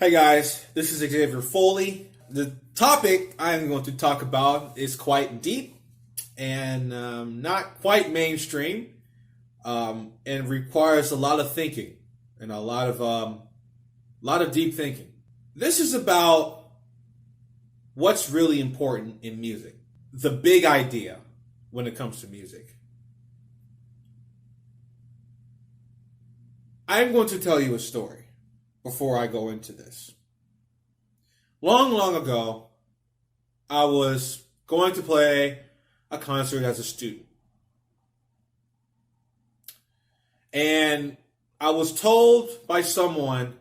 Hey guys, this is Xavier Foley. The topic I'm going to talk about is quite deep and not quite mainstream, and requires a lot of thinking and a lot of deep thinking. This is about what's really important in music, the big idea when it comes to music. I'm going to tell you a story before I go into this. Long, long ago, I was going to play a concert as a student. And I was told by someone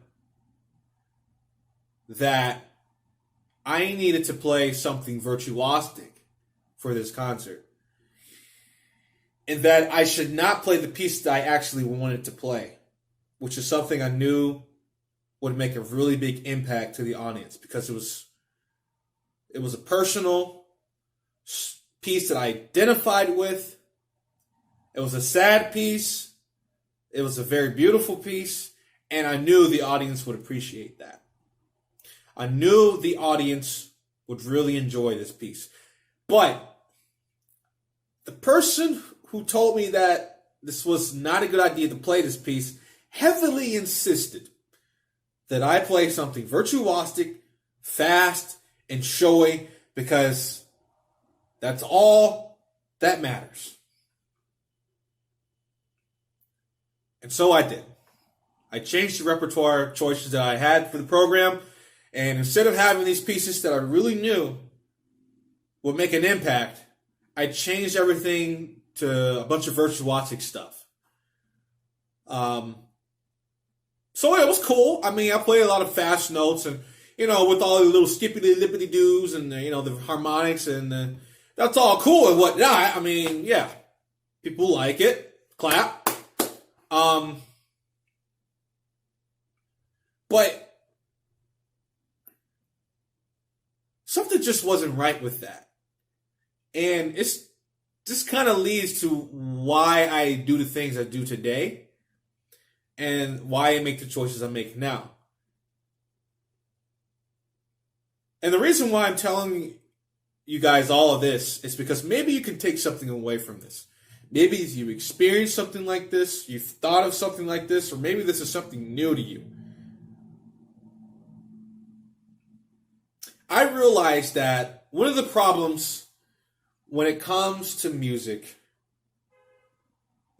that I needed to play something virtuosic for this concert. And that I should not play the piece that I actually wanted to play, which is something I knew would make a really big impact to the audience, because it was a personal piece that I identified with. It was a sad piece. It was a very beautiful piece, and I knew the audience would appreciate that. I knew the audience would really enjoy this piece. But the person who told me that this was not a good idea to play this piece heavily insisted that I play something virtuosic, fast, and showy, because that's all that matters. And so I did. I changed the repertoire choices that I had for the program, and instead of having these pieces that I really knew would make an impact, I changed everything to a bunch of virtuosic stuff. So it was cool. I mean, I played a lot of fast notes, and, with all the little skippity-lippity-doos and, the harmonics, and that's all cool and whatnot. I mean, yeah, people like it. Clap. But something just wasn't right with that. And this kind of leads to why I do the things I do today, and why I make the choices I make now. And the reason why I'm telling you guys all of this is because maybe you can take something away from this. Maybe you experienced something like this, you've thought of something like this, or maybe this is something new to you. I realized that one of the problems when it comes to music,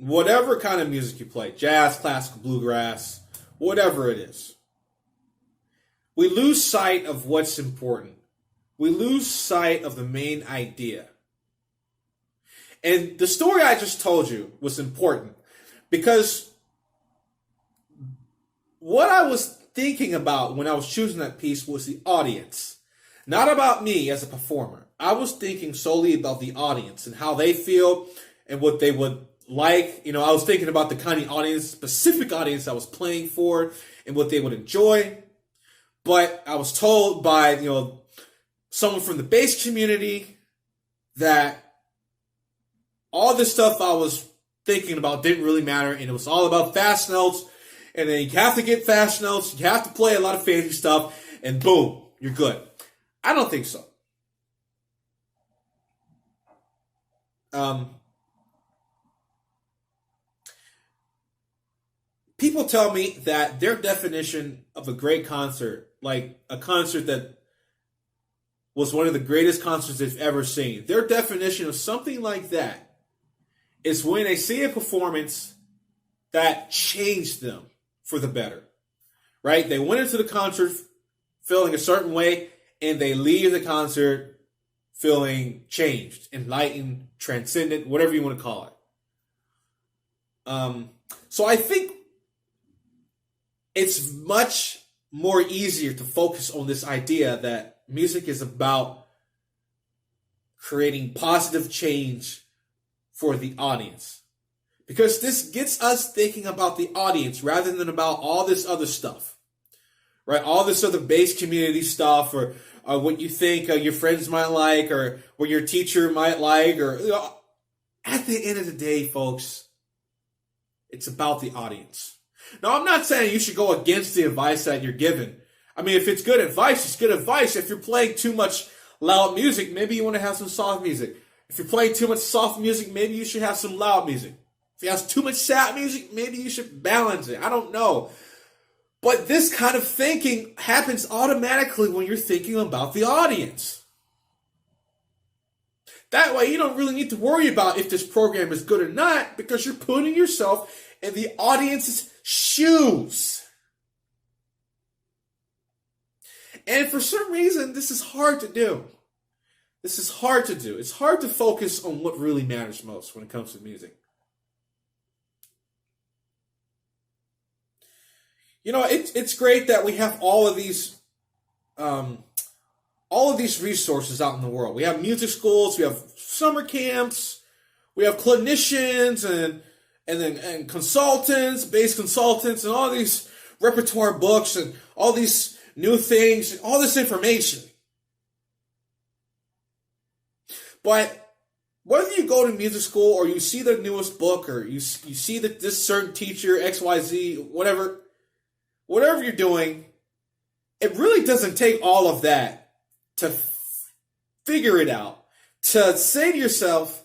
whatever kind of music you play, jazz, classical, bluegrass, whatever it is, we lose sight of what's important. We lose sight of the main idea. And the story I just told you was important because what I was thinking about when I was choosing that piece was the audience, not about me as a performer. I was thinking solely about the audience and how they feel and what they would like. I was thinking about the kind of audience, specific audience I was playing for and what they would enjoy. But I was told by, someone from the bass community that all this stuff I was thinking about didn't really matter, and it was all about fast notes, and then you have to get fast notes, you have to play a lot of fancy stuff, and boom, you're good. I don't think so. People tell me that their definition of a great concert, like a concert that was one of the greatest concerts they've ever seen, their definition of something like that is when they see a performance that changed them for the better, right? They went into the concert feeling a certain way, and they leave the concert feeling changed, enlightened, transcendent, whatever you want to call it. So I think it's much more easier to focus on this idea that music is about creating positive change for the audience. Because this gets us thinking about the audience rather than about all this other stuff, right? All this other bass community stuff, or what you think your friends might like, or what your teacher might like, or at the end of the day, folks, it's about the audience. Now, I'm not saying you should go against the advice that you're given. I mean, if it's good advice, it's good advice. If you're playing too much loud music, maybe you want to have some soft music. If you're playing too much soft music, maybe you should have some loud music. If you have too much sad music, maybe you should balance it. I don't know. But this kind of thinking happens automatically when you're thinking about the audience. That way, you don't really need to worry about if this program is good or not, because you're putting yourself in the audience's shoes. And for some reason, this is hard to do. This is hard to do. It's hard to focus on what really matters most when it comes to music. You know, it's great that we have all of these resources out in the world. We have music schools, we have summer camps, we have clinicians and consultants, bass consultants, and all these repertoire books and all these new things, all this information. But whether you go to music school or you see the newest book or you see that this certain teacher, XYZ, whatever you're doing, it really doesn't take all of that to figure it out, to say to yourself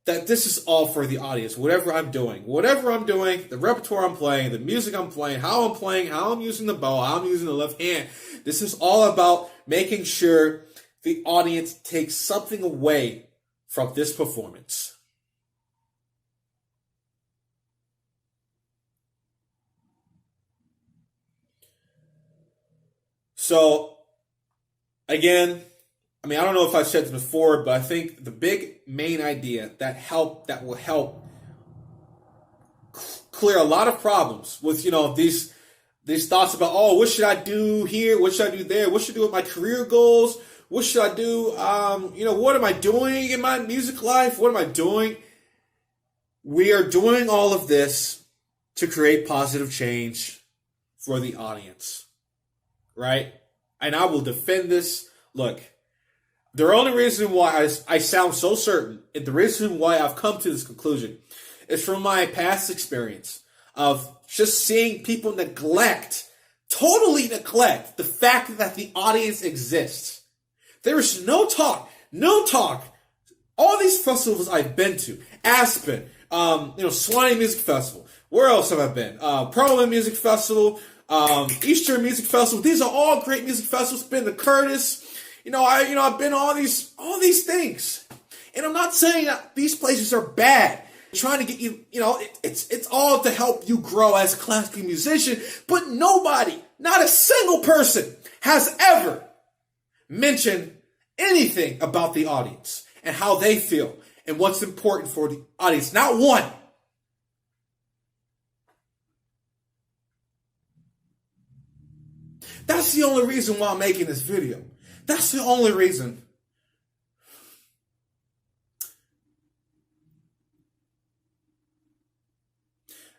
that this is all for the audience. Whatever I'm doing, the repertoire I'm playing, the music I'm playing, how I'm using the bow, how I'm using the left hand, this is all about making sure the audience takes something away from this performance. So, again, I mean, I don't know if I've said this before, but I think the big main idea that will help clear a lot of problems with, these thoughts about, oh, what should I do here? What should I do there? What should I do with my career goals? What should I do? What am I doing in my music life? What am I doing? We are doing all of this to create positive change for the audience, right? And I will defend this. Look, the only reason why I sound so certain, and the reason why I've come to this conclusion, is from my past experience of just seeing people totally neglect the fact that the audience exists. There is no talk. All these festivals I've been to, Aspen, Swanee Music Festival. Where else have I been? Parliament Music Festival, Eastern Music Festival. These are all great music festivals. Been to Curtis. I've been to all these things. And I'm not saying that these places are bad. I'm trying to get you, it's all to help you grow as a classical musician. But nobody, not a single person, has ever mentioned anything about the audience and how they feel and what's important for the audience. Not one. That's the only reason why I'm making this video. That's the only reason.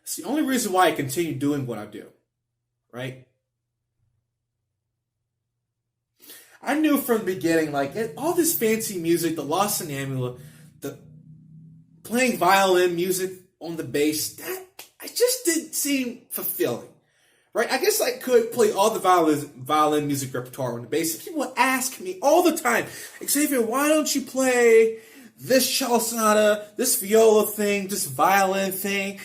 It's the only reason why I continue doing what I do, right? I knew from the beginning, all this fancy music, the Lost Anamula, the playing violin music on the bass, that I just didn't seem fulfilling, right? I guess I could play all the violin music repertoire on the bass. People ask me all the time, Xavier, why don't you play this cello sonata, this viola thing, this violin thing?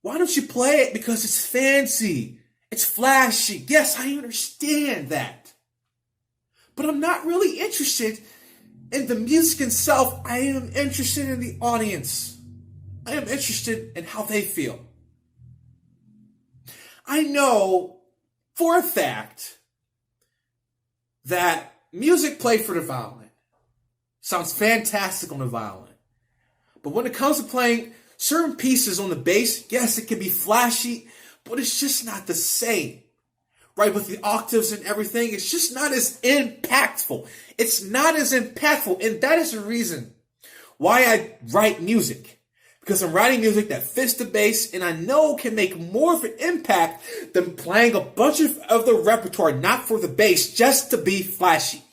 Why don't you play it? Because it's fancy. It's flashy. Yes, I understand that. But I'm not really interested in the music itself. I am interested in the audience. I am interested in how they feel. I know for a fact that music played for the violin sounds fantastic on the violin. But when it comes to playing certain pieces on the bass, yes, it can be flashy, but it's just not the same. Right, with the octaves and everything, it's just not as impactful. It's not as impactful, and that is the reason why I write music. Because I'm writing music that fits the bass, and I know can make more of an impact than playing a bunch of the repertoire, not for the bass, just to be flashy.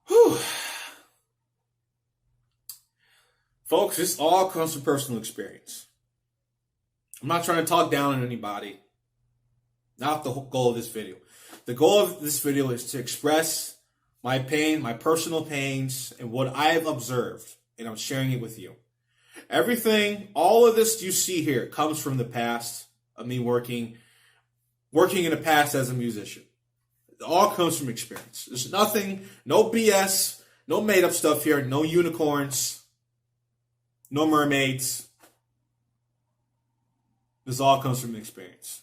Whew. Folks, this all comes from personal experience. I'm not trying to talk down on anybody. Not the whole goal of this video. The goal of this video is to express my pain, my personal pains, and what I have observed, and I'm sharing it with you. Everything, all of this you see here comes from the past of me working in the past as a musician. It all comes from experience. There's nothing, no BS, no made up stuff here, no unicorns, no mermaids. This all comes from experience.